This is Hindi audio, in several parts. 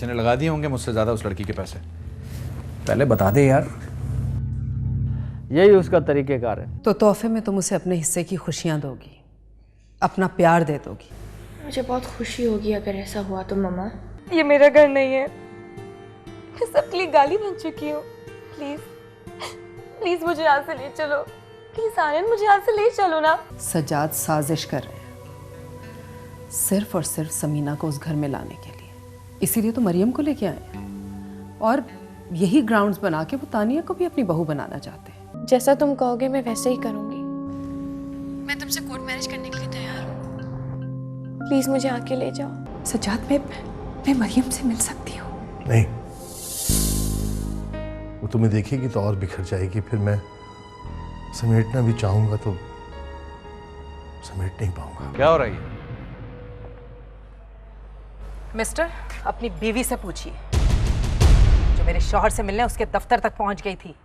किसी ने लगा दिए होंगे मुझसे ज़्यादा उस लड़की के पैसे। पहले बता दे यार। यही उसका तरीक़ेकार है। तो तोहफे में तुम उसे अपने हिस्से की खुशियाँ दोगी, अपना प्यार दे दोगी। मुझे बहुत खुशी होगी अगर ऐसा हुआ तो मम्मा। ये मेरा घर नहीं है, मैं सबके लिए गाली बन चुकी हूँ। प्लीज प्लीज मुझे यहाँ से ले चलो, प्लीज आर्यन मुझे यहाँ से ले चलो ना। सजाद साजिश कर रहे हैं सिर्फ और सिर्फ समीना को उस घर में लाने के लिए, इसीलिए तो मरियम को लेके आए हैं और यही ग्राउंड्स बना के वो तानिया को भी अपनी बहू बनाना चाहते हैं। जैसा तुम कहोगे मैं वैसे ही करूँगी। मैं तुमसे कोर्ट मैरिज करने के लिए तैयार हूँ। प्लीज मुझे आके ले जाओ। सजाद मैं मरियम से मिल सकती हूँ? नहीं, वो तुम्हें देखेगी तो और बिखर जाएगी, फिर मैं समेटना भी चाहूंगा तो समेट नहीं पाऊंगा। क्या हो रहा है? मिस्टर, अपनी बीवी से पूछिए जो मेरे शौहर से मिलने उसके दफ्तर तक पहुंच गई थी,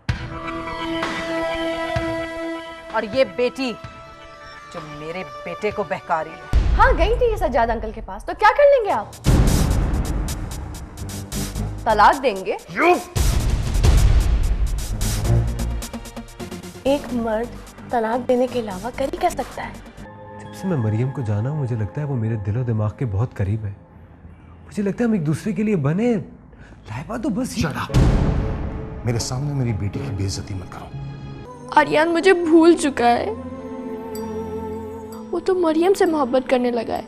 और ये बेटी जो मेरे बेटे को बहका रही है। हाँ गई थी ये सज्जाद अंकल के पास, तो क्या कर लेंगे आप? तलाक देंगे? एक मर्द तलाक देने के अलावा कर ही क्या सकता है? जब से मैं मरियम को जाना हूं, मुझे लगता है वो मेरे दिलो दिमाग के बहुत करीब है। मुझे लगता है हम एक दूसरे के लिए बने। लाइबा तो बस शट अप। मेरे सामने मेरी बेटी की बेइज्जती मत करो। आर्यन मुझे भूल चुका है, वो तो मरियम से मोहब्बत करने लगा है।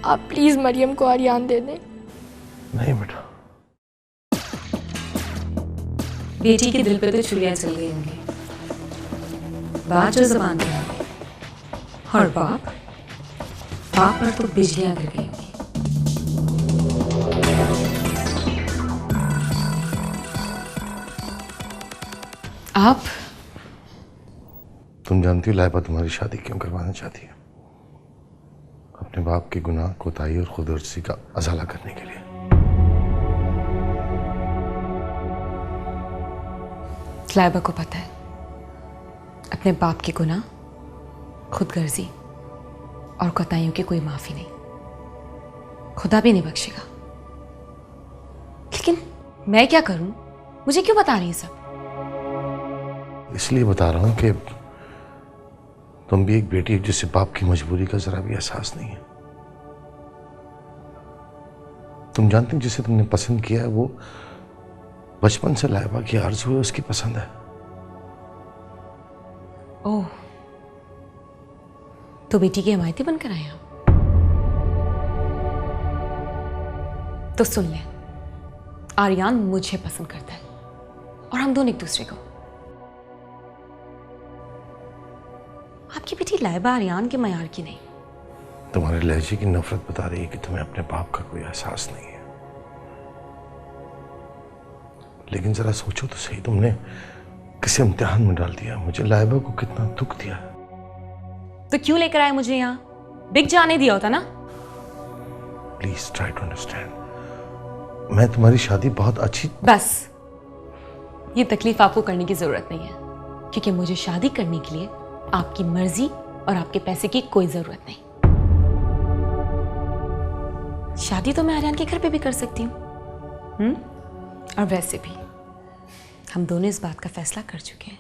आप प्लीज मरियम को आर्यन दे दें। नहीं बेटा। बेटी के दिल पे तो छुरियां चल गई होंगी, बात जो ज़बान पे आ गई। और बाप पर तो बिजलियां गिर गई होंगी। आप तुम जानती हो लाइबा तुम्हारी शादी क्यों करवाना चाहती है? अपने बाप के गुनाह, कोताही और खुदगर्जी का अजाला करने के लिए। लाइबा को पता है अपने बाप के गुनाह, खुदगर्जी और कोताहियों की कोई माफी नहीं, खुदा भी नहीं बख्शेगा। लेकिन मैं क्या करूं? मुझे क्यों बता रही सब? इसलिए बता रहा हूं कि तुम भी एक बेटी हो जिसे बाप की मजबूरी का जरा भी एहसास नहीं है। तुम जानते हो जिसे तुमने पसंद किया है वो बचपन से लाइबा की आरज़ू है, उसकी पसंद है। ओह, तो बेटी की हिमायती बनकर आए आप? तो सुन ले, आर्यन मुझे पसंद करता है और हम दोनों एक दूसरे को। आपकी बेटी लाइबा आर्यन के मयार की नहीं। तुम्हारे लहजे की नफरत बता रही है कि तुम्हें अपने बाप का कोई एहसास नहीं है। लेकिन जरा सोचो तो सही, तुमने किसे इम्तिहान में डाल दिया। मुझे लाइबा को कितना दुख दिया। तो क्यों लेकर आए मुझे यहाँ? बिक जाने दिया होता ना। Please try to understand. मैं तुम्हारी शादी बहुत अच्छी। बस ये तकलीफ आपको करने की जरूरत नहीं है, क्योंकि मुझे शादी करने के लिए आपकी मर्जी और आपके पैसे की कोई जरूरत नहीं। शादी तो मैं आर्यन के घर पे भी कर सकती हूँ। और वैसे भी हम दोनों इस बात का फैसला कर चुके हैं।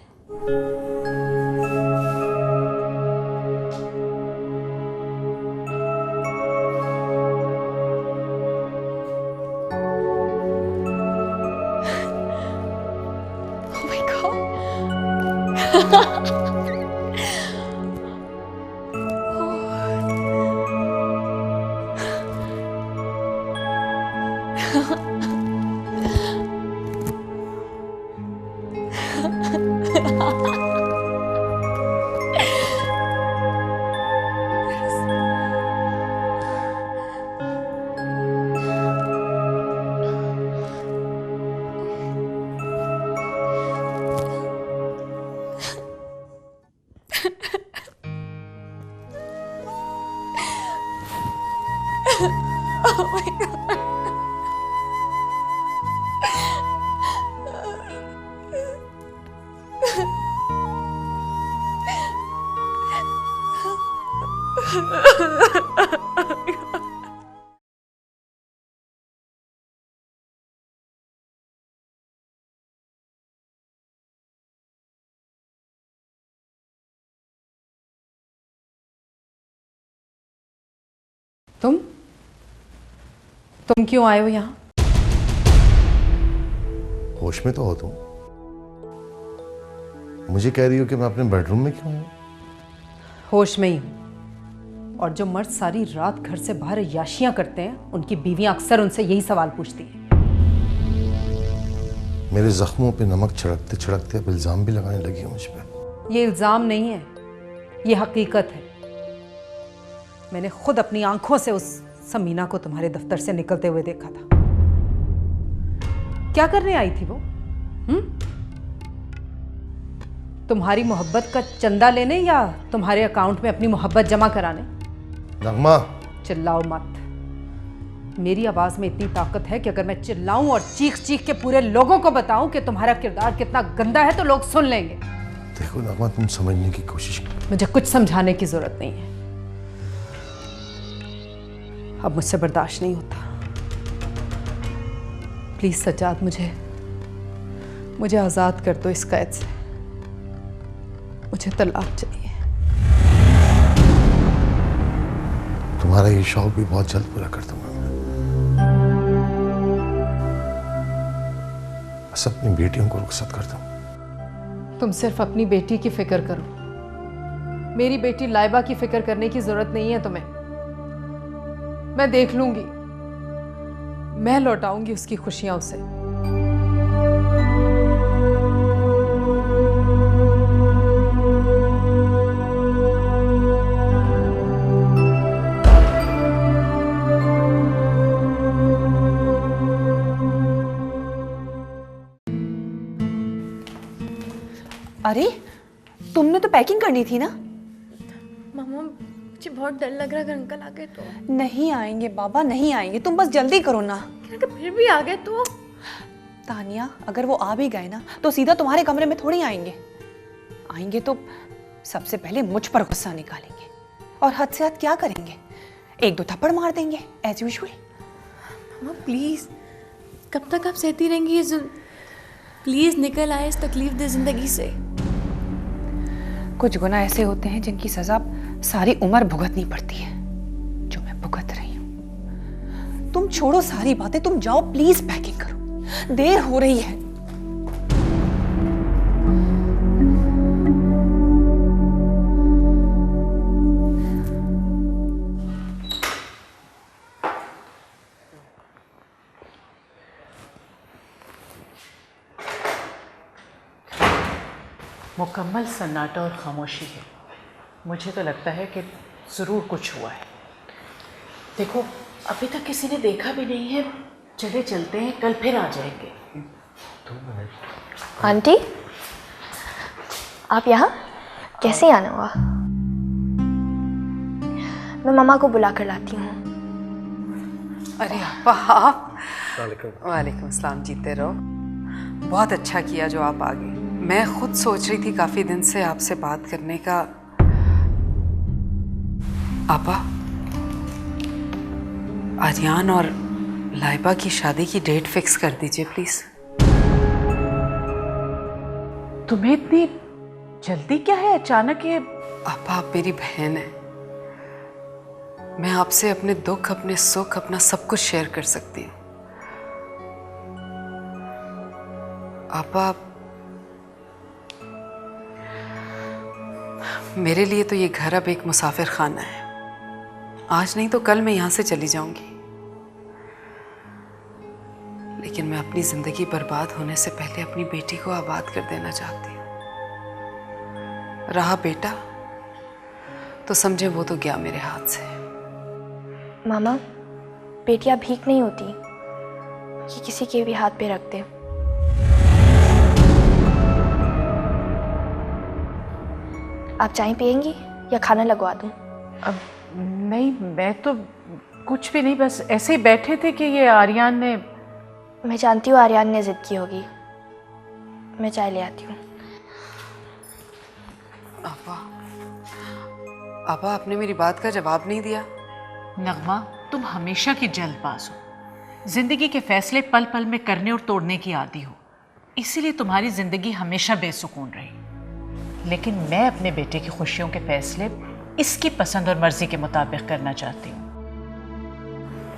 Oh my God. Oh my God. तुम क्यों आए हो यहाँ? होश में तो हो तुम? मुझे कह रही हो कि मैं अपने बेडरूम में क्यों हूं? होश में ही हूँ। और जो मर्द सारी रात घर से बाहर याशियां करते हैं, उनकी बीवियां अक्सर उनसे यही सवाल पूछती हैं। मेरे जख्मों पे नमक छिड़कते छिड़कते अब इल्जाम भी लगाने लगी हो मुझ पे। ये इल्जाम नहीं है, ये हकीकत है। मैंने खुद अपनी आंखों से उस समीना को तुम्हारे दफ्तर से निकलते हुए देखा था। क्या करने आई थी वो? तुम्हारी मोहब्बत का चंदा लेने या तुम्हारे अकाउंट में अपनी मोहब्बत जमा कराने? नगमा, चिल्लाओ मत। मेरी आवाज में इतनी ताकत है कि अगर मैं चिल्लाऊं और चीख चीख के पूरे लोगों को बताऊं कि तुम्हारा किरदार कितना गंदा है तो लोग सुन लेंगे। देखो नगमा, तुम समझने की कोशिश करो। मुझे कुछ समझाने की जरूरत नहीं है। अब मुझसे बर्दाश्त नहीं होता। प्लीज सज्जाद, मुझे आजाद कर दो इस कैद से। मुझे तलाक चाहिए। तुम्हारा ये शौक भी बहुत जल्द पूरा कर दूंगा मैं। बस अपनी बेटियों को रुखसत कर दो। तुम सिर्फ अपनी बेटी की फिक्र करो। मेरी बेटी लाइबा की फिक्र करने की जरूरत नहीं है तुम्हें। मैं देख लूंगी, मैं लौटाऊंगी उसकी खुशियां उसे। अरे तुमने तो पैकिंग करनी थी ना। मामा मुझे बहुत डर लग रहा है, अगर अंकल आ गए तो। नहीं आएंगे बाबा, नहीं आएंगे, तुम बस जल्दी करो ना। अगर फिर भी आ गए तो? तानिया, अगर वो आ भी गए ना तो सीधा तुम्हारे कमरे में थोड़ी आएंगे। आएंगे तो सबसे पहले मुझ पर गुस्सा निकालेंगे और हद से हद क्या करेंगे, एक दो थप्पड़ मार देंगे एज यूजुअल। मामा प्लीज, कब तक आप सहती रहेंगी ये प्लीज निकल आए इस तकलीफ दे जिंदगी से। कुछ गुनाह ऐसे होते हैं जिनकी सजा सारी उम्र भुगतनी पड़ती है, जो मैं भुगत रही हूं। तुम छोड़ो सारी बातें, तुम जाओ प्लीज, पैकिंग करो, देर हो रही है। मुकम्मल सन्नाटा और खामोशी है। मुझे तो लगता है कि ज़रूर कुछ हुआ है। देखो अभी तक किसी ने देखा भी नहीं है। चले चलते हैं, कल फिर आ जाएंगे। आंटी आप यहाँ कैसे आना हुआ? मैं मामा को बुला कर लाती हूँ। अरे आप। वालेकुम अस्सलाम, जीते रहो। बहुत अच्छा किया जो आप आ गए। मैं खुद सोच रही थी काफी दिन से आपसे बात करने का। आपा, आर्यान और लाइबा की शादी की डेट फिक्स कर दीजिए प्लीज। तुम्हें इतनी जल्दी क्या है अचानक ये? आपा, आप मेरी बहन है। मैं आपसे अपने दुख, अपने सुख, अपना सब कुछ शेयर कर सकती हूँ। आपा, मेरे लिए तो ये घर अब एक मुसाफिर खाना है। आज नहीं तो कल मैं यहाँ से चली जाऊंगी, लेकिन मैं अपनी जिंदगी बर्बाद होने से पहले अपनी बेटी को आबाद कर देना चाहती हूँ। रहा बेटा तो समझे वो तो गया मेरे हाथ से। मामा बेटियां भीख नहीं होती कि किसी के भी हाथ पे रख दे। आप चाय पियेंगी या खाना लगवा दूं? अब नहीं, मैं तो कुछ भी नहीं, बस ऐसे ही बैठे थे कि ये आर्यान ने। मैं जानती हूँ आर्यान ने जिद की होगी, मैं चाय ले आती हूँ। आपा, आपने मेरी बात का जवाब नहीं दिया। नगमा, तुम हमेशा की जल्दबाज हो। जिंदगी के फैसले पल पल में करने और तोड़ने की आदी हो, इसीलिए तुम्हारी जिंदगी हमेशा बेसुकून रही। लेकिन मैं अपने बेटे की खुशियों के फैसले इसकी पसंद और मर्जी के मुताबिक करना चाहती हूँ।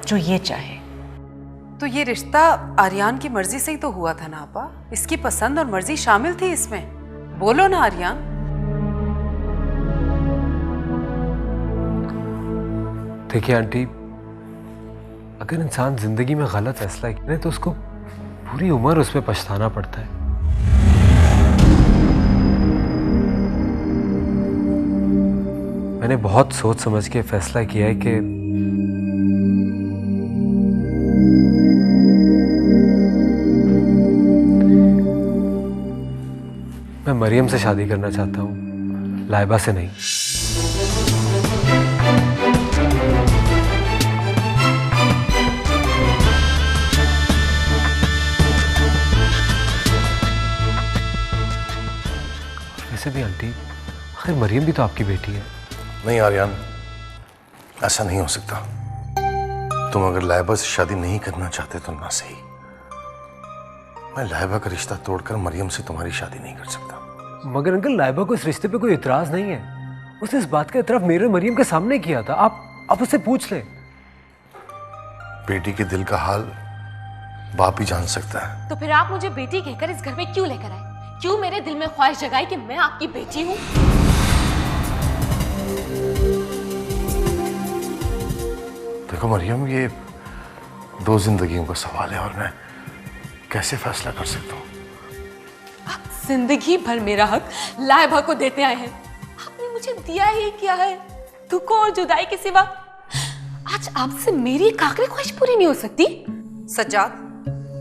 जो ये चाहे। तो ये रिश्ता आर्यान की मर्जी से ही तो हुआ था ना आपा? इसकी पसंद और मर्जी शामिल थी इसमें। बोलो ना आर्यान। देखिए आंटी, अगर इंसान जिंदगी में गलत फैसला करे तो उसको पूरी उम्र उस पर पछताना पड़ता है। मैंने बहुत सोच समझ के फैसला किया है कि मैं मरियम से शादी करना चाहता हूँ, लाइबा से नहीं। वैसे भी आंटी, आखिर मरियम भी तो आपकी बेटी है। नहीं आर्यन, ऐसा नहीं हो सकता। तुम अगर लाइबा से शादी नहीं करना चाहते तो ना सही, मैं लाइबा का रिश्ता तोड़कर मरियम से तुम्हारी शादी नहीं कर सकता। मगर अंकल, लाइबा को इस रिश्ते पे कोई इतराज नहीं है। उसने इस बात का इतराफ मेरे और मरियम के सामने किया था। आप उससे पूछ ले। बेटी के दिल का हाल बाप ही जान सकता है। तो फिर आप मुझे बेटी कहकर इस घर में क्यों लेकर आए? क्यों मेरे दिल में ख्वाहिश जगाई कि मैं आपकी बेटी हूँ? देखो मरियम, ये दो जिंदगियों का सवाल है और मैं कैसे फैसला कर सकता हूँ? आप जिंदगी भर मेरा हक लाइबा को देते आए हैं। आपने मुझे दिया ही क्या है? दुख और जुदाई के सिवा। आज आपसे मेरी एक आखिरी ख्वाहिश पूरी नहीं हो सकती? सज्जाद,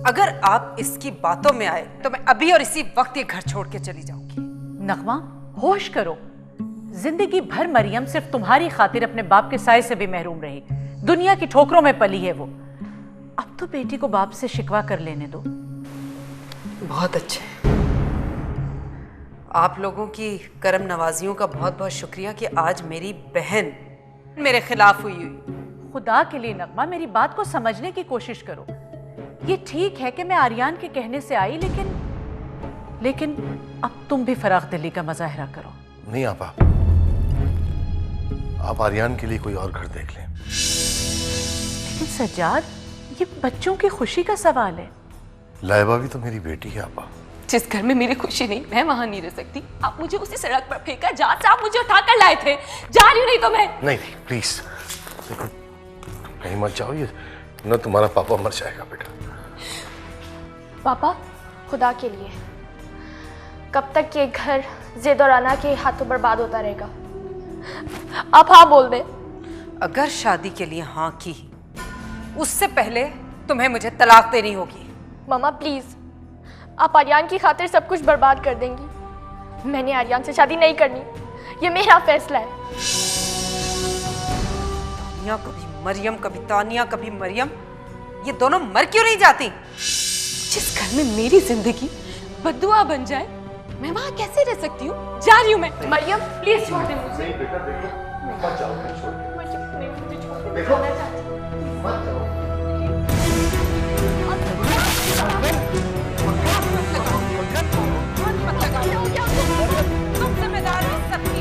अगर आप इसकी बातों में आए तो मैं अभी और इसी वक्त ये घर छोड़ के चली जाऊंगी। नगमा, होश करो। जिंदगी भर मरियम सिर्फ तुम्हारी खातिर अपने बाप के साए से भी महरूम रही। दुनिया की ठोकरों में पली है वो। अब तो बेटी को बाप से शिकवा कर लेने दो। बहुत अच्छे। आप लोगों की करम नवाजियों का बहुत बहुत शुक्रिया कि आज मेरी बहन मेरे खिलाफ हुई। खुदा के लिए नगमा, मेरी बात को समझने की कोशिश करो। ये ठीक है कि मैं आर्यान के कहने से आई, लेकिन अब तुम भी फराख दिली का मुजाहरा करो। नहीं आपा, आप आर्यान के लिए कोई और घर देख लें। लेकिन सज्जाद, ये बच्चों की खुशी का सवाल है। लाइबा भी तो मेरी बेटी है आपा। जिस घर में मेरी खुशी नहीं, मैं वहां नहीं रह सकती। आप मुझे उसी सड़क पर फेंका जहां से आप मुझे उठाकर लाए थे। जा रही हूं, नहीं तो मैं। नहीं प्लीज, देखो कहीं मत जाओ, ये न तुम्हारा पापा मर जाएगा बेटा। पापा, खुदा के लिए, कब तक ये घर जिद और अना के हाथों बर्बाद होता रहेगा? आप हाँ बोल दें। अगर शादी के लिए हाँ की, उससे पहले तुम्हें मुझे तलाक देनी होगी। मामा प्लीज, आप आर्यान की खातिर सब कुछ बर्बाद कर देंगी। मैंने आर्यान से शादी नहीं करनी, ये मेरा फैसला है। तानिया कभी मरियम, कभी तानिया, कभी मरियम, ये दोनों मर क्यों नहीं जाती? जिस घर में मेरी जिंदगी बद्दुआ बन जाए, मैं वहां कैसे रह सकती हूँ? जा रही हूँ मैं। मरियम प्लीज छोड़ दे मुझे। नहीं बेटा, देखो मत जाओ, मैं छोड़ दे। मुझे छोड़ दे। देखो मैं जाती हूँ। मत जाओ। तुम जिम्मेदार हो सबकी।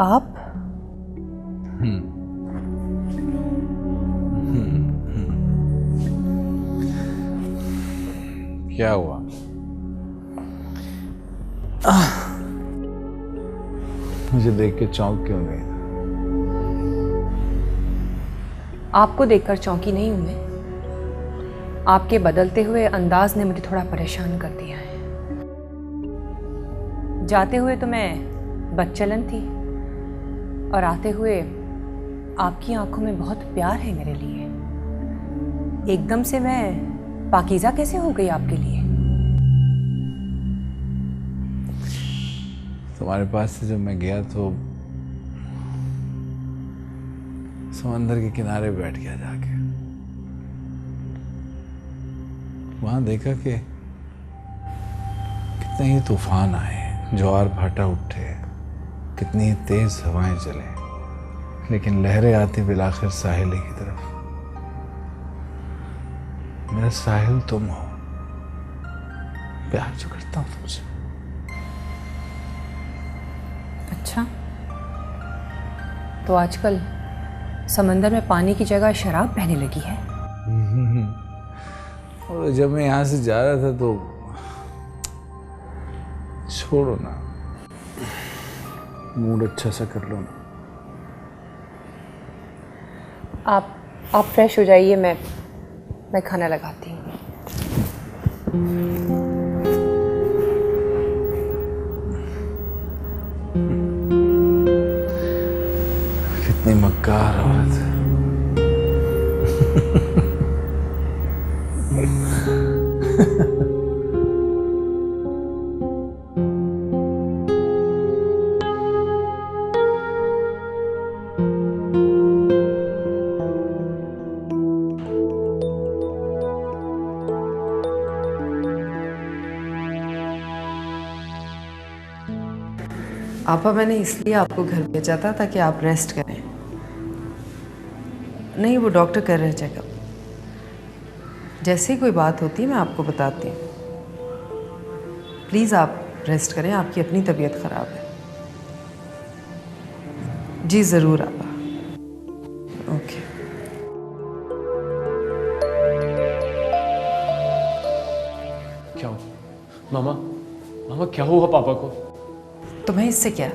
आप क्या हुआ? मुझे देख के चौंक क्यों गई? आपको देखकर चौंकी नहीं हूं मैं। आपके बदलते हुए अंदाज ने मुझे थोड़ा परेशान कर दिया है। जाते हुए तो मैं बदचलन थी और आते हुए आपकी आंखों में बहुत प्यार है मेरे लिए। एकदम से मैं पाकीज़ा कैसे हो गई आपके लिए? तुम्हारे पास से जब मैं गया तो समंदर के किनारे बैठ गया जाके। वहां देखा कि कितने ही तूफान आए, ज्वार भाटा उठे, कितनी ही तेज हवाएं चले, लेकिन लहरें आती बिलाखिर साहिल की तरफ। मेरा साहिल तुम हो, प्यार जो करता हूं तुमसे। अच्छा, तो आजकल समंदर में पानी की जगह शराब बहने लगी है। और जब मैं यहाँ से जा रहा था तो छोड़ो ना, मूड अच्छा सा कर लो ना। आप फ्रेश हो जाइए, मैं खाना लगाती हूँ। कितनी मक्कार औरत है। आपा, मैंने इसलिए आपको घर भेजा था ताकि आप रेस्ट करें। नहीं, वो डॉक्टर कर रहे चेकअप। जैसे ही कोई बात होती है मैं आपको बताती हूँ। प्लीज़ आप रेस्ट करें, आपकी अपनी तबीयत ख़राब है। जी ज़रूर आपा। ओके। क्या हुआ? मामा, मामा क्या हुआ पापा को? तुम्हें इससे क्या?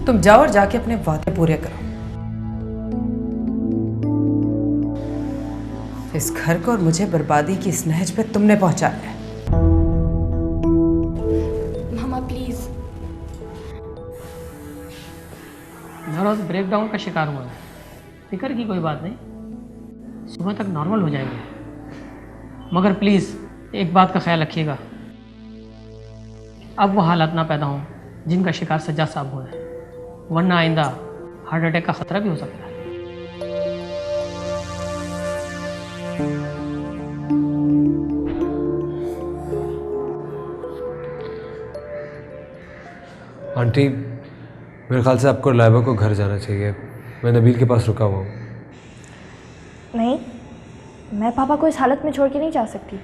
तुम जाओ और जाके अपने वादे पूरे करो। इस घर को और मुझे बर्बादी की इस नहज पे तुमने पहुंचाया है। मामा प्लीज। नर्वस ब्रेकडाउन का शिकार हुआ है। फिक्र की कोई बात नहीं, सुबह तक नॉर्मल हो जाएंगे। मगर प्लीज़ एक बात का ख्याल रखिएगा, अब वो हालात ना पैदा हों जिनका शिकार सज्जाद साहब हुए हैं, वरना आइंदा हार्ट अटैक का खतरा भी हो सकता है। आंटी, मेरे ख्याल से आपको लाइबा को घर जाना चाहिए। मैं नबील के पास रुका हुआ हूँ। नहीं, मैं पापा को इस हालत में छोड़ के नहीं जा सकती।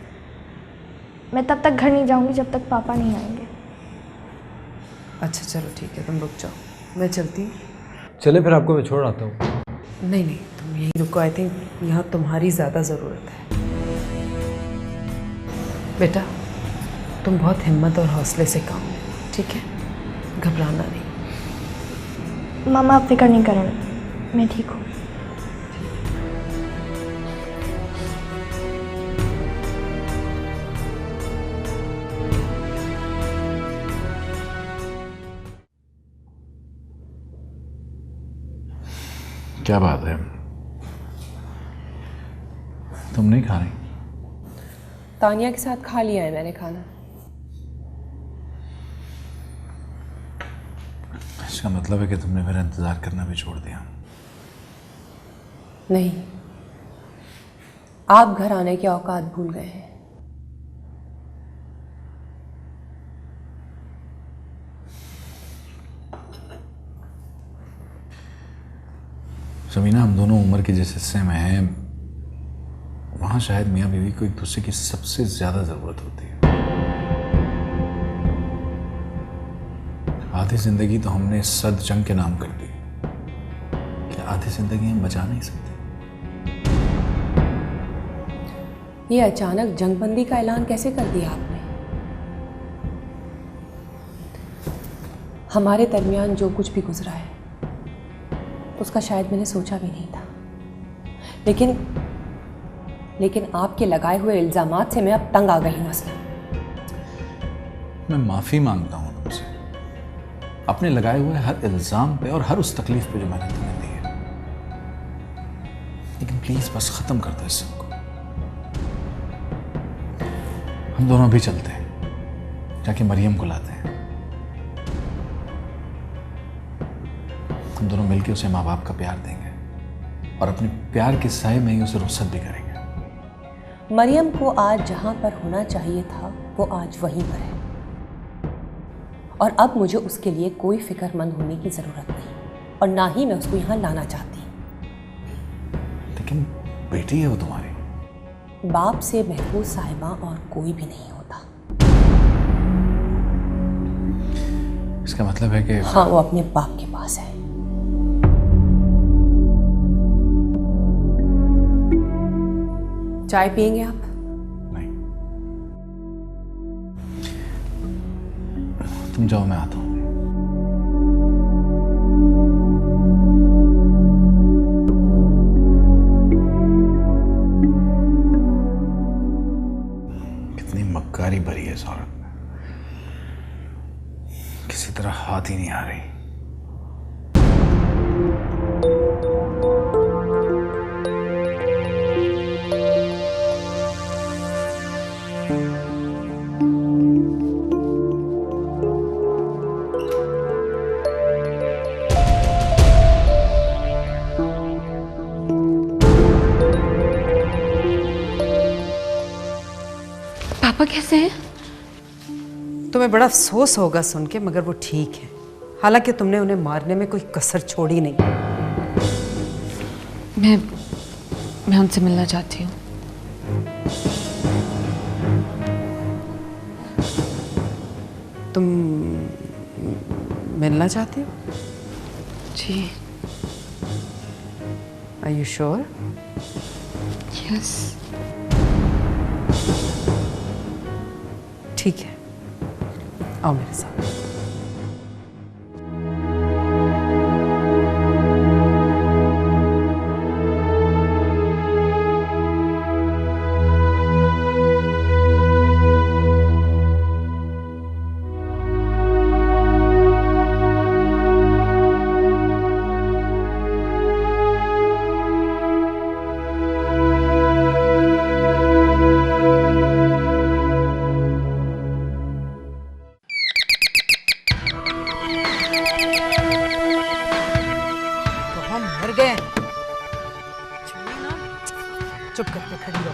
मैं तब तक घर नहीं जाऊंगी जब तक पापा नहीं आएंगे। अच्छा चलो ठीक है, तुम रुक जाओ, मैं चलती हूँ। चले फिर, आपको मैं छोड़ आता हूँ। नहीं नहीं, तुम यहीं रुको। आई थिंक यहाँ तुम्हारी ज़्यादा ज़रूरत है। बेटा, तुम बहुत हिम्मत और हौसले से काम, ठीक है? घबराना नहीं। मामा आप फिक्र नहीं करें, मैं ठीक हूँ। क्या बात है, तुम नहीं खा रही? तानिया के साथ खा लिया है मैंने खाना। इसका मतलब है कि तुमने मेरा इंतजार करना भी छोड़ दिया। नहीं, आप घर आने की औकात भूल गए हैं। समीना, हम दोनों उम्र के जिस हिस्से में हैं, वहां शायद मियाँ बीवी को एक दूसरे की सबसे ज्यादा जरूरत होती है। आधी जिंदगी तो हमने सद जंग के नाम कर दी, क्या आधी जिंदगी हम बचा नहीं सकते? ये अचानक जंगबंदी का ऐलान कैसे कर दिया आपने? हमारे दरमियान जो कुछ भी गुजरा है उसका शायद मैंने सोचा भी नहीं था, लेकिन आपके लगाए हुए इल्जामात से मैं अब तंग आ गई हूं। असला मैं माफी मांगता हूं तुमसे, अपने लगाए हुए हर इल्जाम पे और हर उस तकलीफ पे जो मैंने तुम्हें दी है। लेकिन प्लीज बस खत्म कर दो इस सबको। हम दोनों भी चलते हैं, जाके मरियम को लाते हैं। हम दोनों मिलके उसे माँ बाप का प्यार देंगे और अपने प्यार के साए में ही उसे रुखसत भी करेंगे। मरियम को आज जहां पर होना चाहिए था वो आज वहीं पर है, और अब मुझे उसके लिए कोई फिक्रमंद होने की जरूरत नहीं, और ना ही मैं उसको यहाँ लाना चाहती। लेकिन बेटी है वो तुम्हारी। बाप से महफूज साहिबा और कोई भी नहीं होता। इसका मतलब है कि हाँ, वो अपने बाप के पास है। चाय पियेंगे आप? नहीं, तुम जाओ, मैं आता हूं। कितनी मक्कारी भरी है इस औरत में, किसी तरह हाथ ही नहीं आ रही। पापा कैसे हैं? तुम्हें बड़ा अफसोस होगा सुन के, मगर वो ठीक है। हालांकि तुमने उन्हें मारने में कोई कसर छोड़ी नहीं। मैं उनसे मिलना चाहती हूँ। तुम मिलना चाहती हो? जी। Are you sure? यस। ठीक है, आओ मेरे साथ। चुप करके खड़ी रहो।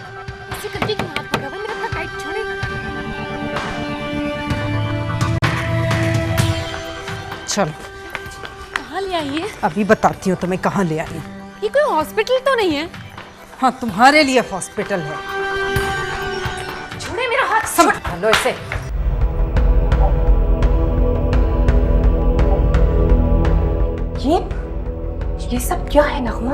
ऐसे करके क्यों हाथ पकड़ा? मेरा हाथ टाइट छोड़े। चलो, कहाँ ले आई है? अभी बताती हूँ तुम्हें कहाँ ले आई। ये कोई हॉस्पिटल तो नहीं है? हाँ, तुम्हारे लिए हॉस्पिटल है। छोड़े मेरा हाथ। संभालो इसे। ये सब क्या है नगमा?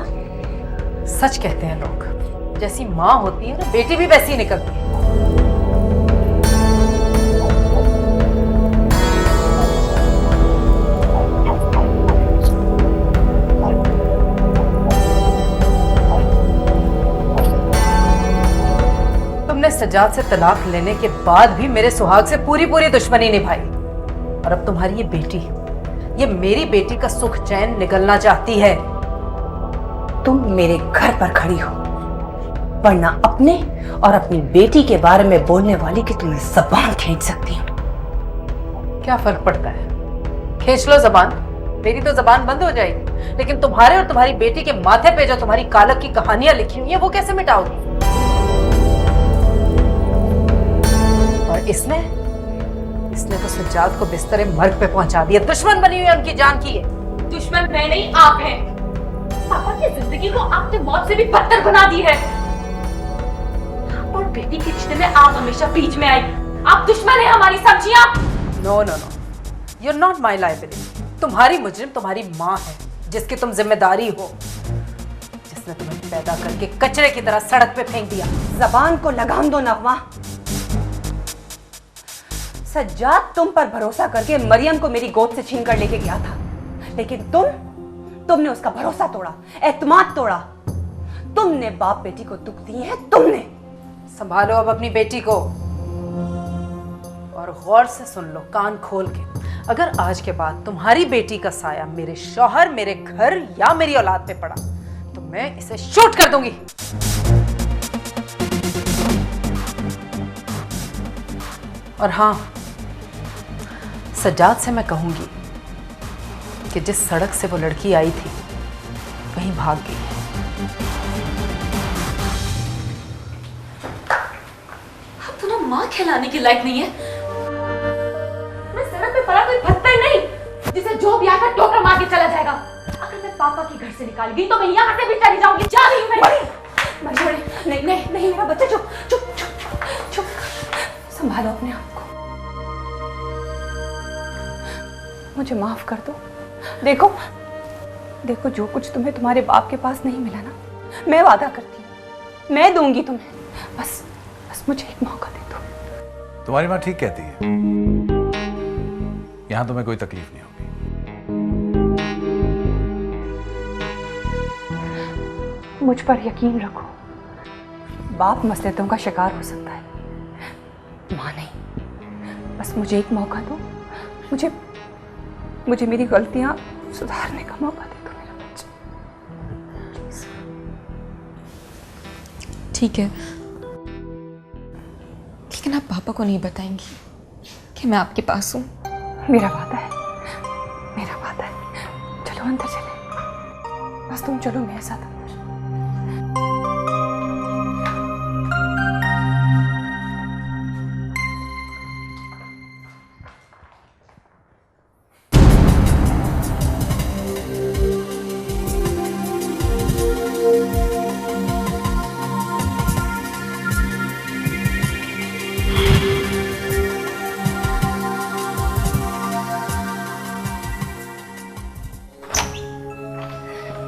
सच कहते हैं लोग, जैसी माँ होती है ना, बेटी भी वैसी ही निकलती है। तुमने सजाद से तलाक लेने के बाद भी मेरे सुहाग से पूरी पूरी दुश्मनी निभाई, और अब तुम्हारी ये बेटी, ये मेरी बेटी का सुख चैन निगलना चाहती है। तुम मेरे घर पर खड़ी हो, वरना अपने और अपनी बेटी के बारे में बोलने वाली की तुम्हें जबान खींच सकती हूँ। क्या फर्क पड़ता है? खींच लो जबान, मेरी तो जबान बंद हो जाएगी, लेकिन तुम्हारे और तुम्हारी बेटी के माथे पे जो तुम्हारी कालक की कहानियां लिखी हुई है वो कैसे मिटाओगी? और इसने तो सज्जाद को बिस्तरे मर्ग पे पहुंचा दिया। दुश्मन बनी हुई है उनकी जान की। है दुश्मन मैं नहीं, आप हैं। पापा की जिंदगी को आपने मौत से भी बदतर बना दी है। और बेटी के रिश्ते में आप हमेशा बीच में आई। आप दुश्मन हैं हमारी, समझिए आप। No no no, you are not my liability. तुम्हारी मुजरिम तुम्हारी माँ है, जिसकी तुम जिम्मेदारी हो, जिसने तुम्हें पैदा करके कचरे की तरह सड़क पे फेंक दिया। जबान को लगाम दो नगमा। सज्जाद तुम पर भरोसा करके मरियम को मेरी गोद से छीन कर लेके गया था, लेकिन तुमने उसका भरोसा तोड़ा, एतमाद तोड़ा। तुमने बाप बेटी को दुख दिए हैं, तुमने। संभालो अब अपनी बेटी को, और गौर से सुन लो, कान खोल के। अगर आज के बाद तुम्हारी बेटी का साया मेरे शौहर, मेरे घर या मेरी औलाद पे पड़ा, तो मैं इसे शूट कर दूंगी। और हाँ, सज्जाद से मैं कहूंगी कि जिस सड़क से वो लड़की आई थी वहीं भाग गई है। अब तो ना माँ खिलाने के लायक नहीं है। मैं सड़क पे पड़ा कोई पत्थर नहीं जिसे जो भी आकर ठोकर मार के चला जाएगा। अगर मैं पापा के घर से निकाल गई तो मैं यहाँ से भी चली जाऊंगी। जा रही हूँ मैं। नहीं नहीं नहीं मेरा बच्चा, चुप चुप चुप चुप, संभालो अपने आप को। मुझे माफ कर दो। देखो देखो, जो कुछ तुम्हें तुम्हारे बाप के पास नहीं मिला ना, मैं वादा करती हूँ मैं दूंगी तुम्हें। बस बस मुझे एक मौका दे दो। तुम्हारी माँ ठीक कहती है, यहां तुम्हें कोई तकलीफ नहीं होगी। मुझ पर यकीन रखो, बाप मसलतों का शिकार हो सकता है, माँ नहीं। बस मुझे एक मौका दो, मुझे मेरी गलतियां सुधारने का मौका दे दो मेरा बच्चा। ठीक है, लेकिन आप पापा को नहीं बताएंगी कि मैं आपके पास हूँ? मेरा वादा है, मेरा वादा है। चलो अंदर चले, बस तुम चलो मेरे साथ अंदर।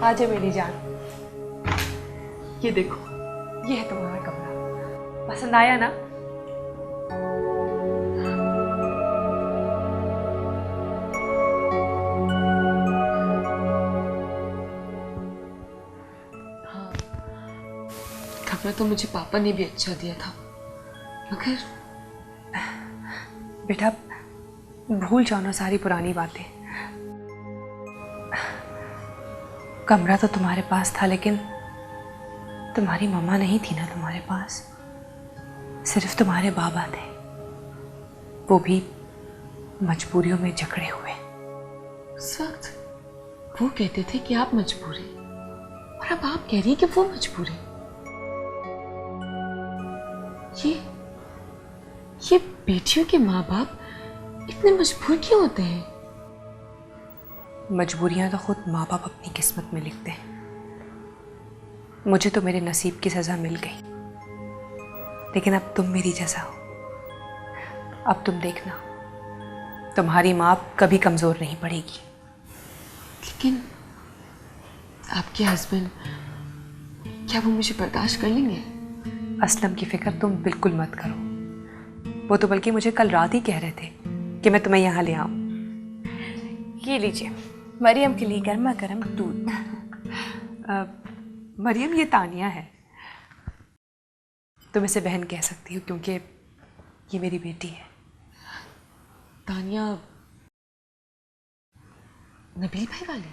आजा मेरी जान, ये देखो, ये है तुम्हारा कमरा। पसंद आया ना? हाँ, कमरा तो मुझे पापा ने भी अच्छा दिया था, मगर बेटा भूल जाओ ना सारी पुरानी बातें। कमरा तो तुम्हारे पास था, लेकिन तुम्हारी मम्मा नहीं थी ना तुम्हारे पास, सिर्फ तुम्हारे बाबा थे, वो भी मजबूरियों में जकड़े हुए। उस वक्त वो कहते थे कि आप मजबूर हैं, और अब आप कह रही हैं कि वो मजबूर हैं। ये बेटियों के माँ बाप इतने मजबूर क्यों होते हैं? मजबूरियां तो खुद माँ बाप अपनी किस्मत में लिखते हैं। मुझे तो मेरे नसीब की सज़ा मिल गई, लेकिन अब तुम मेरी जैसा हो। अब तुम देखना, तुम्हारी माँ कभी कमज़ोर नहीं पड़ेगी। लेकिन आपके हस्बैंड, क्या वो मुझे बर्दाश्त कर लेंगे? असलम की फिक्र तुम बिल्कुल मत करो। वो तो बल्कि मुझे कल रात ही कह रहे थे कि मैं तुम्हें यहाँ ले आऊँ। ये लीजिए मरियम के लिए गर्मा गर्म दूध। मरियम, ये तानिया है, तुम इसे बहन कह सकती हो क्योंकि ये मेरी बेटी है। तानिया नबील भाई वाले?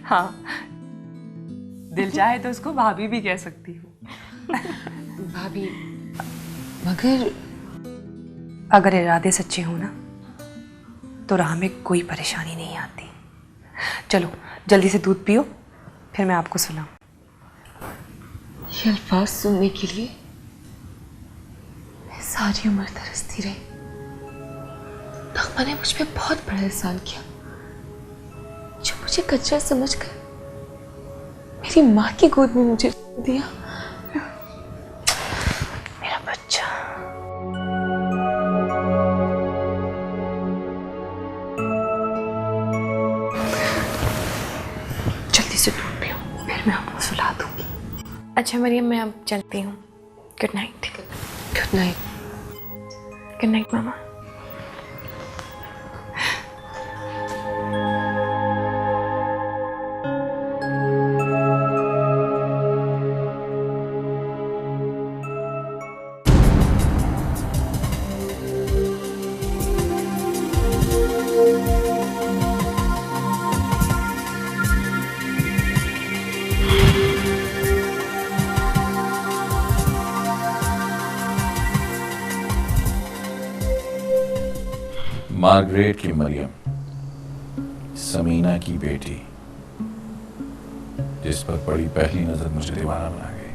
हाँ, दिल चाहे तो उसको भाभी भी कह सकती हूँ। भाभी, मगर अगर इरादे सच्चे हो ना तो राह में कोई परेशानी नहीं आती। चलो जल्दी से दूध पियो, फिर मैं आपको सुनाऊं। ये अल्फाज सुनने के लिए मैं सारी उम्र तरसती रही। नगमा ने मुझ पे बहुत बड़ा एहसान किया, जो मुझे कच्चा समझकर मेरी माँ की गोद में मुझे दिया। मेरा बच्चा। जल्दी से दूध पियो, फिर मैं आपको सुला दूंगी। अच्छा मरियम, मैं अब चलती हूँ। Good night. Good night. Good night मामा। मार्गरेट की मरियम, समीना की बेटी, जिस पर पड़ी पहली नजर मुझे दीवाना बना गई।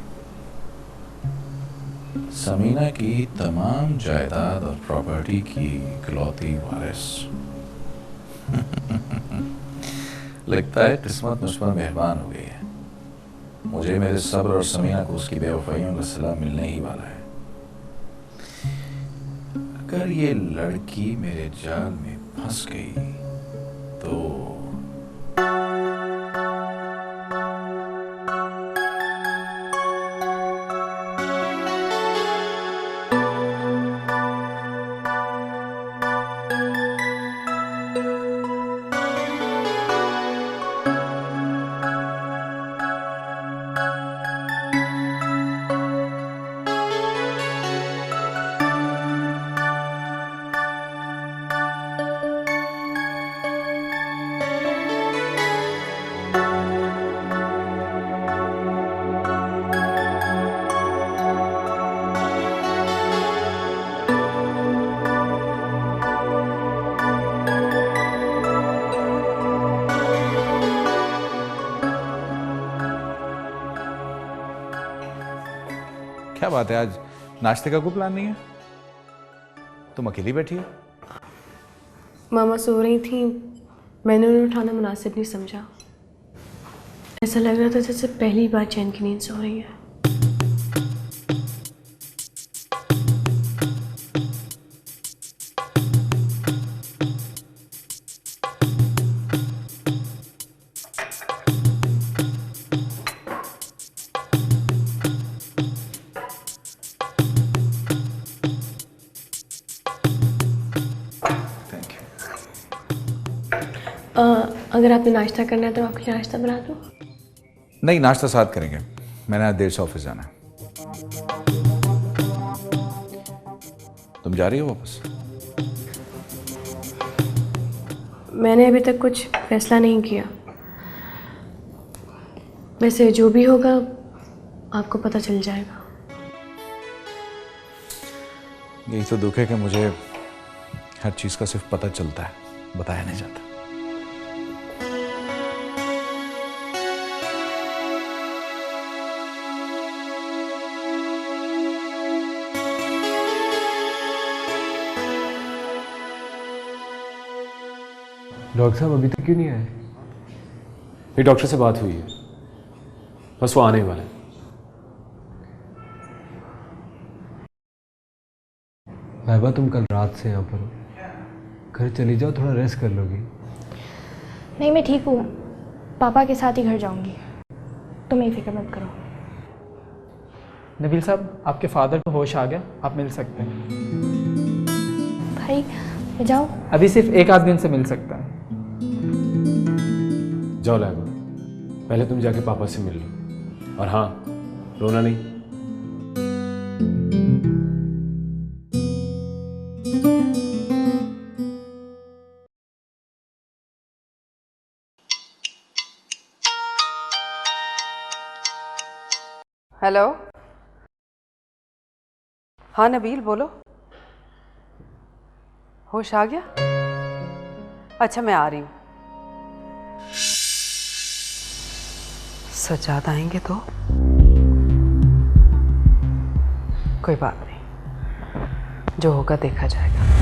समीना की तमाम जायदाद और प्रॉपर्टी की इकलौती वारिस। लगता है किस्मत मुझ पर मेहरबान हो गई है। मुझे मेरे सब्र और समीना को उसकी बेवफाइयों का सिला मिलने ही वाला है। अगर ये लड़की मेरे जाल में फंस गई तो क्या बात है, आज नाश्ते का कोई प्लान नहीं है? तुम अकेली बैठी हो? मामा सो रही थी, मैंने उन्हें उठाना मुनासिब नहीं समझा। ऐसा लग रहा था जैसे पहली बार चैन की नींद सो रही है। अगर आपने नाश्ता करना है तो आपके लिए नाश्ता बना दूं? नहीं, नाश्ता साथ करेंगे। मैंने आज देर से ऑफिस जाना है। तुम जा रही हो वापस? मैंने अभी तक कुछ फैसला नहीं किया। वैसे जो भी होगा आपको पता चल जाएगा। यही तो दुख है कि मुझे हर चीज का सिर्फ पता चलता है, बताया नहीं जाता। डॉक्टर साहब अभी तक क्यों नहीं आए? ये डॉक्टर से बात हुई है, बस वो आने वाला है। महबा तुम कल रात से यहाँ पर हो, घर चली जाओ, थोड़ा रेस्ट कर लोगी। नहीं, मैं ठीक हूँ। पापा के साथ ही घर जाऊँगी, तुम ही फिक्र मत करो। नबील साहब, आपके फादर को होश आ गया, आप मिल सकते हैं। भाई मैं जाऊँ? अभी सिर्फ एक आदमी उनसे मिल सकता है। जाओ लाइबा, पहले तुम जाके पापा से मिल लो, और हाँ, रोना नहीं। हेलो, हाँ नबील बोलो। होश आ गया? अच्छा मैं आ रही हूँ। सजाद आएंगे तो कोई बात नहीं, जो होगा देखा जाएगा।